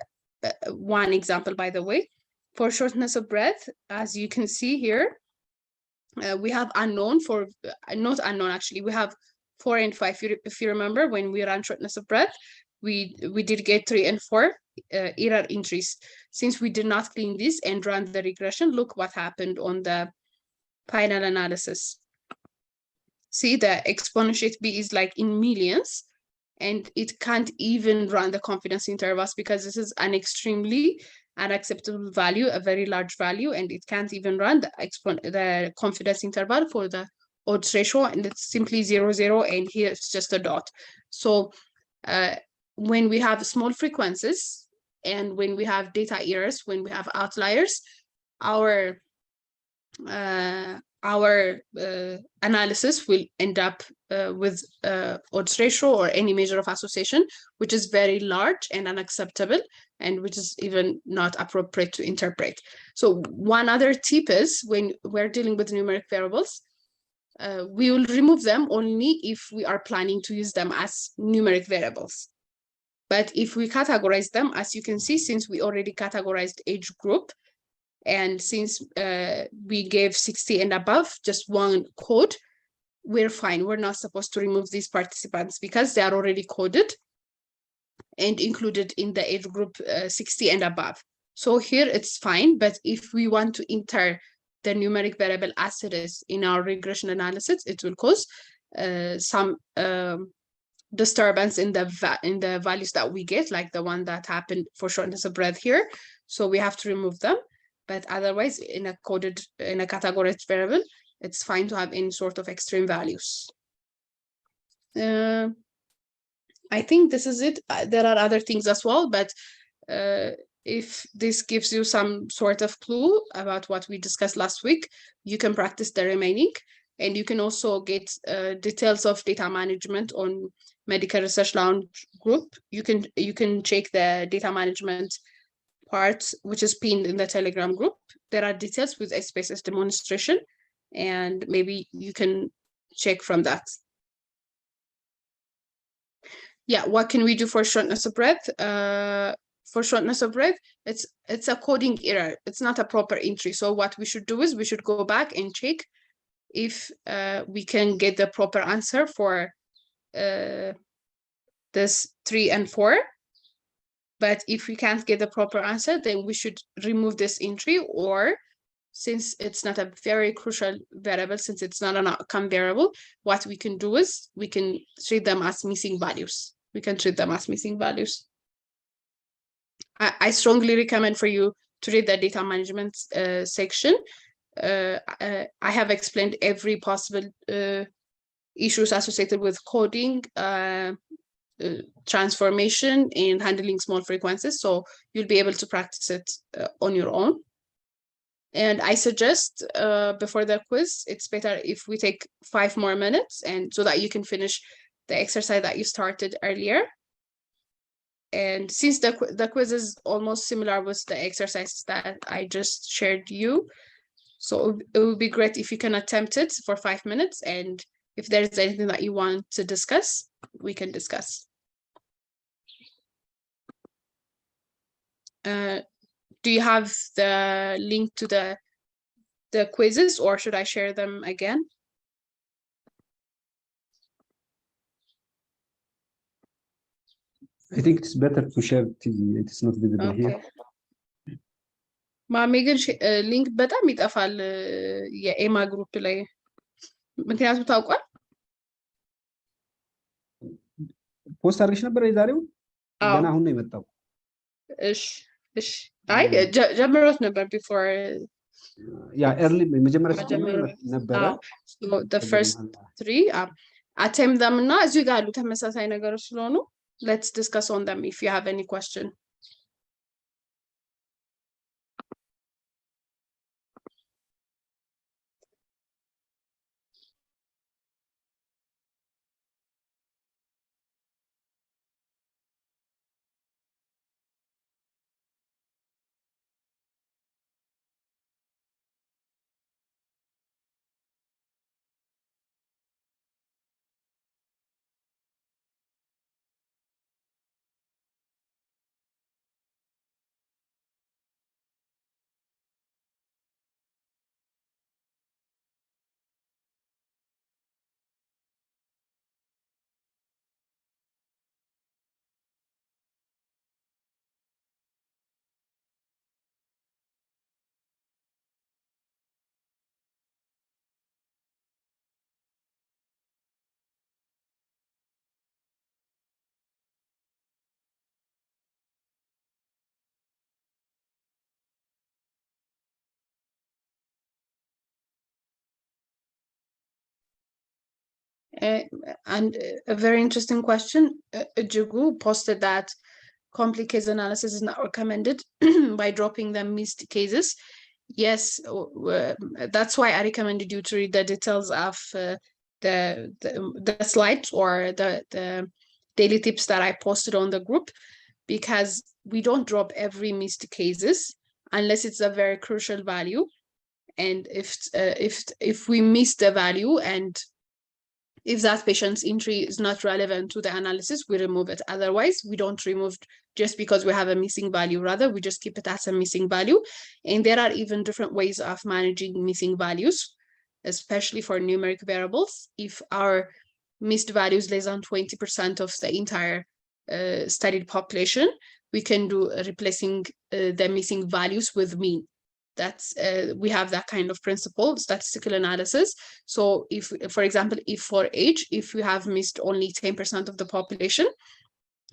one example, by the way, for shortness of breath. As you can see here, we have unknown for, not unknown actually, we have 4 and 5. If you remember, when we ran shortness of breath, we did get 3 and 4 error entries. Since we did not clean this and run the regression, look what happened on the final analysis. See, the exponentiate B is like in millions, and it can't even run the confidence intervals because this is an extremely unacceptable value, a very large value, and it can't even run the confidence interval for the odds ratio, and it's simply 0, 0, and here it's just a dot. So when we have small frequencies and when we have data errors, when we have outliers, our analysis will end up with odds ratio or any measure of association, which is very large and unacceptable, and which is even not appropriate to interpret. So one other tip is when we're dealing with numeric variables, we will remove them only if we are planning to use them as numeric variables. But if we categorize them, as you can see, since we already categorized age group, and since we gave 60 and above just one code, we're fine. We're not supposed to remove these participants because they are already coded and included in the age group 60 and above. So here it's fine, but if we want to enter the numeric variable as it is in our regression analysis, it will cause some disturbance in the values that we get, like the one that happened for shortness of breath here. So we have to remove them. But otherwise, in a categorized variable, it's fine to have any sort of extreme values. I think this is it. There are other things as well, but if this gives you some sort of clue about what we discussed last week, you can practice the remaining. And you can also get details of data management on Medical Research Lounge group. You can check the data management part, which is pinned in the Telegram group. There are details with SPSS demonstration, and maybe you can check from that. Yeah, what can we do for shortness of breath? For shortness of breath, it's a coding error. It's not a proper entry. So what we should do is we should go back and check if we can get the proper answer for this 3 and 4. But if we can't get the proper answer, then we should remove this entry, or since it's not a very crucial variable, since it's not an outcome variable, what we can do is we can treat them as missing values. We can treat them as missing values. I strongly recommend for you to read the data management section. I have explained every possible issues associated with coding, transformation, and handling small frequencies, so you'll be able to practice it on your own. And I suggest before the quiz, it's better if we take 5 more minutes, and so that you can finish the exercise that you started earlier. And since the quiz is almost similar with the exercises that I just shared you, so it would be great if you can attempt it for 5 minutes, and if there's anything that you want to discuss, we can discuss. Do you have the link to the quizzes, or should I share them again? I think it's better to share it. It's not visible here. ማሜ ግን ሊንክ በጣም ይጠፋል የኤማ ግሩፕ ላይ ምክንያቱም ታውቋል። ፖስት አድርገሽ ነበር የዛሬው? ገና አሁን ነው የመጣው። እሺ አይ ጀምሮት ነበር ቢፎር ያ ኤርሊ መጀመሪያ ሲጀምር ነበረ። so the first 3 attempt them እና እዚህ ጋር ያሉ ተመሳሳይ ነገሮች ስለሆኑ let's discuss on them if you have any question. And a very interesting question. Jugu posted that complex analysis is not recommended by dropping the missed cases. Yes, that's why I recommended you to read the details of the slides or the daily tips that I posted on the group, because we don't drop every missed cases unless it's a very crucial value. And if we miss the value and if that patient's entry is not relevant to the analysis, we remove it. Otherwise, we don't remove just because we have a missing value. Rather, we just keep it as a missing value. And there are even different ways of managing missing values, especially for numeric variables. If our missed value is less than 20% of the entire studied population, we can do replacing the missing values with mean. That's we have that kind of principle, statistical analysis. So if, for example, if for age, if we have missed only 10% of the population,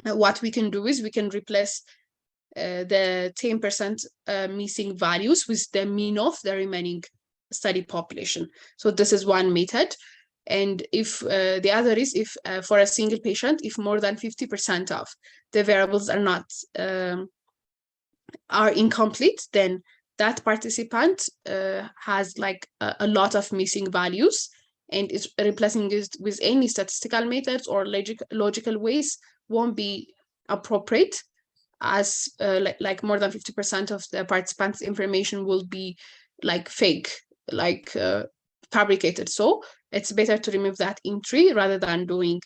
what we can do is we can replace the 10% missing values with the mean of the remaining study population. So this is one method. And if the other is if for a single patient, if more than 50% of the variables are not are incomplete, then that participant has like a lot of missing values, and it's replacing it with any statistical methods or logical ways won't be appropriate, as like more than 50% of the participants' information will be like fake, like fabricated. So it's better to remove that entry rather than doing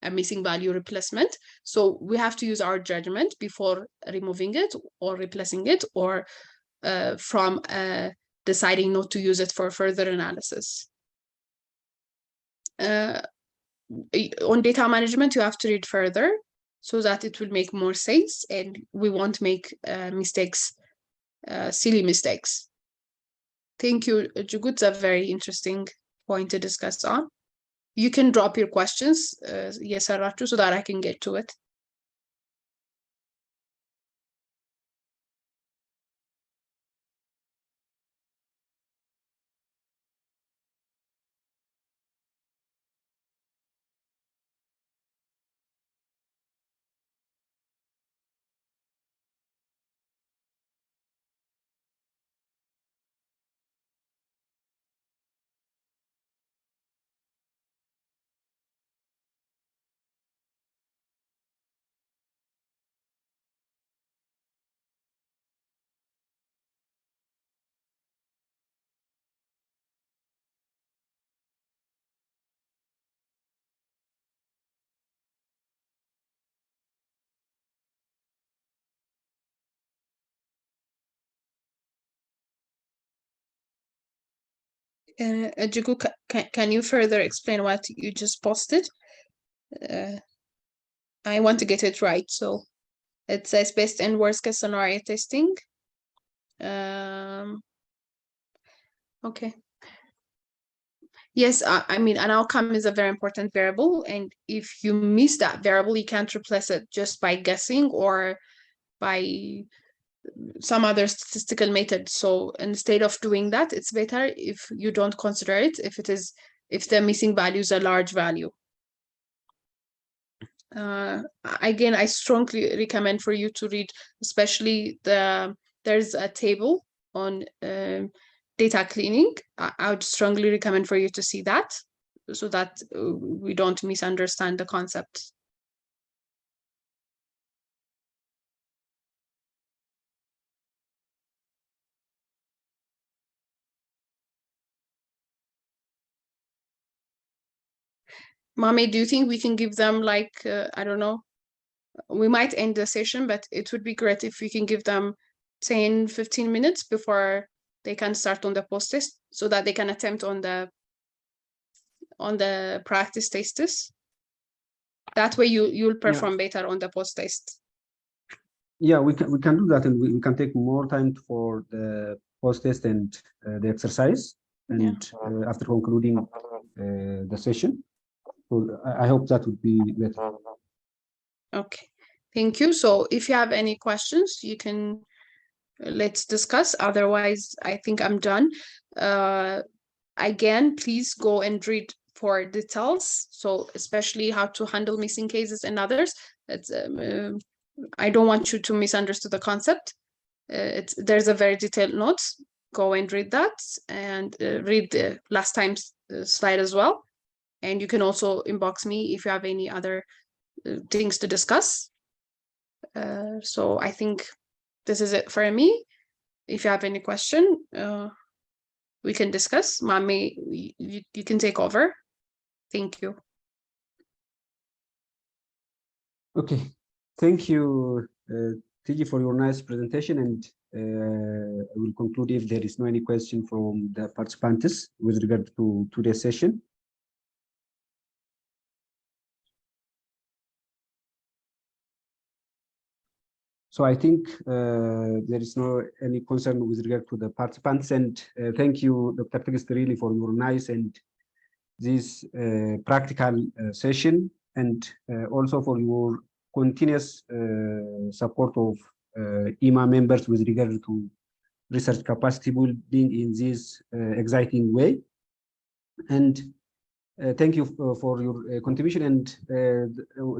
a missing value replacement. So we have to use our judgment before removing it or replacing it, or from deciding not to use it for further analysis. On data management, you have to read further so that it will make more sense and we won't make mistakes, silly mistakes. Thank you, Jugu. It's a very interesting point to discuss on. You can drop your questions, yes, Aratu, so that I can get to it. Jugu, can you further explain what you just posted? I want to get it right. So it says best and worst case scenario testing. Okay. Yes, I mean, an outcome is a very important variable. And if you miss that variable, you can't replace it just by guessing or by some other statistical method. So instead of doing that, it's better if you don't consider it, if the missing value is a large value. Again, I strongly recommend for you to read, especially there's a table on data cleaning. I would strongly recommend for you to see that so that we don't misunderstand the concept. Mommy, do you think we can give them like, I don't know, we might end the session, but it would be great if we can give them 10, 15 minutes before they can start on the post test so that they can attempt on the practice tests. That way you'll perform better on the post test. Yeah, we can do that, and we can take more time for the post test and the exercise, and after concluding the session. So I hope that would be better. Okay, thank you. So if you have any questions, you can let's discuss. Otherwise, I think I'm done. Again, please go and read for details. So especially how to handle missing cases and others. It's I don't want you to misunderstand the concept. There's a very detailed note. Go and read that, and read the last time's slide as well. And you can also inbox me if you have any other things to discuss. So I think this is it for me. If you have any question, we can discuss. Mami, you can take over. Thank you. Okay, thank you, Tiji, for your nice presentation, and I will conclude if there is no any question from the participants with regard to today's session. So I think there is no any concern with regard to the participants, and thank you, Dr. Tegist, really for your nice and this practical session, and also for your continuous support of IMA members with regard to research capacity building in this exciting way. And thank you for your contribution. And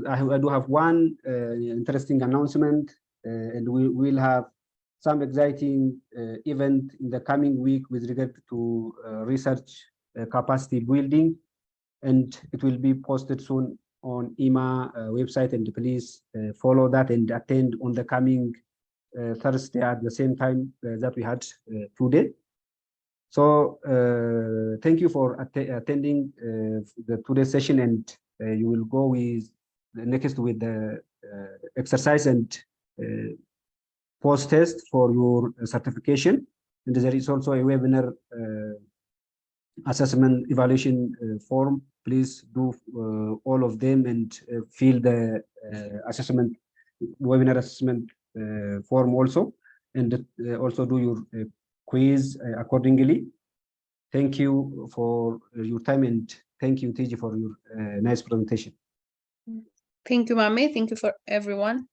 I do have one interesting announcement, and we will have some exciting event in the coming week with regard to research capacity building, and it will be posted soon on IMA website, and please follow that and attend on the coming Thursday at the same time that we had today. So thank you for attending the today's session, and you will go with the next with the exercise and post test for your certification. And there is also a webinar assessment evaluation form. Please do all of them and fill the assessment webinar assessment form also, and also do your quiz accordingly. Thank you for your time, and thank you, Tiji, for your nice presentation. Thank you, Mami. Thank you for everyone.